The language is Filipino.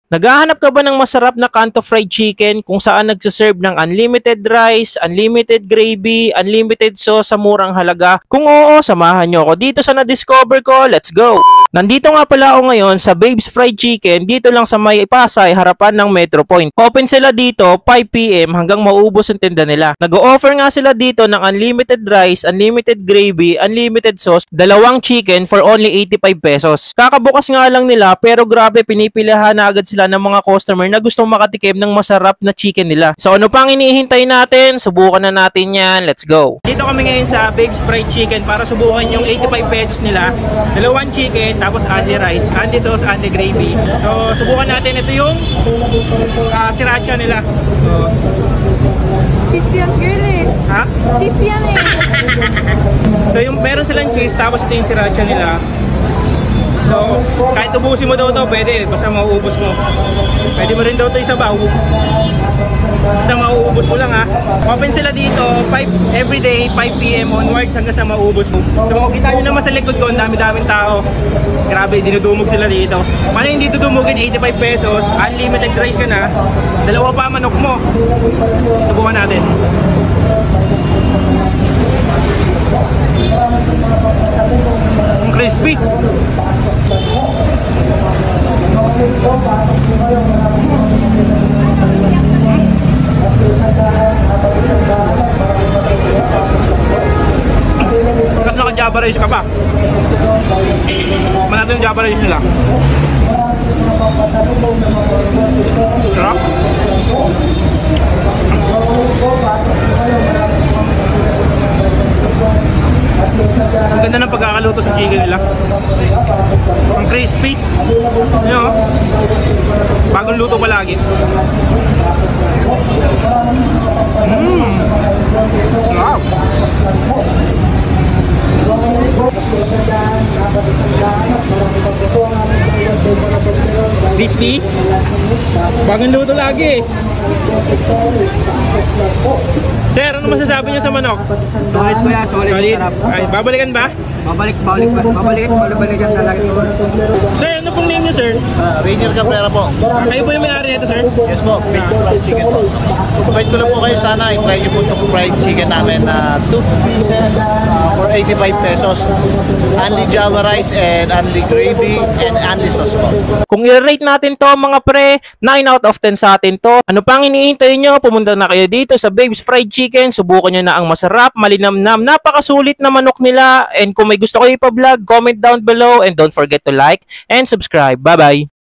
Naghahanap ka ba ng masarap na Kanto Fried Chicken kung saan nagsaserve ng unlimited rice, unlimited gravy, unlimited sauce sa murang halaga? Kung oo, samahan nyo ako dito sa na-discover ko. Let's go! Nandito nga pala ako ngayon sa Babes Fried Chicken dito lang sa may Pasay, harapan ng Metro Point. Open sila dito 5 PM hanggang maubos ang tinda nila. Nag-o-offer nga sila dito ng unlimited rice, unlimited gravy, unlimited sauce, dalawang chicken for only 85 pesos. Kakabukas nga lang nila pero grabe pinipilihan na agad sila ng mga customer na gustong makatikim ng masarap na chicken nila. So ano pang inihintay natin? Subukan na natin yan. Let's go! Dito kami ngayon sa Babes Fried Chicken para subukan yung 85 pesos nila. Dalawang chicken, tapos only rice, only sauce, only gravy. So subukan natin. Ito yung sriracha nila. Cheese yan, girl eh. Ha? Cheese yan eh. So yung meron silang cheese, tapos ito yung sriracha nila. So, kahit ubusin mo daw ito, pwede. Basta mauubos mo. Pwede mo rin daw ito isabaw. Basta mauubos mo lang ha. Open sila dito, everyday, 5 PM onwards hanggang sa mauubos mo. So, kita nyo naman sa likod ko, ang dami-daming tao. Grabe, dinudumog sila dito. Paano hindi dudumugin? 85 pesos, unlimited rice ka na, dalawa pa manok mo. Subukan natin. Ang crispy. Kasi naka-Java rice ka pa. Manalo yung Java rice nila. Sarap. Ang ganda ng pagkakaluto sa chicken nila. Ang crispy. You know, bagong luto palagi. Wow. Crispy. Bagong luto lagi. Sir, ano masasabi niyo sa manok? Solid ko yan, solid. Ay, babalikan ba? Babalikan na lagi. Sir, ano pong name niyo, sir? Rainier Cabrera po. Kayo po yung may-ari nito, sir? Yes po, fried chicken po. Invite ko lang po kayo sana, i-try nyo po itong fried chicken namin na 2 pieces for 85 pesos. Only Java rice and only gravy and only sauce po. Kung i-rate natin to mga pre, 9 out of 10 sa atin to. Ano pang iniintay nyo? Pumunta na kayo dito sa Babes Fried Chicken. Subukan nyo na ang masarap, malinamnam, napakasulit na manok nila. And kung may gusto kayo ipa-vlog, comment down below and don't forget to like and subscribe. Bye-bye!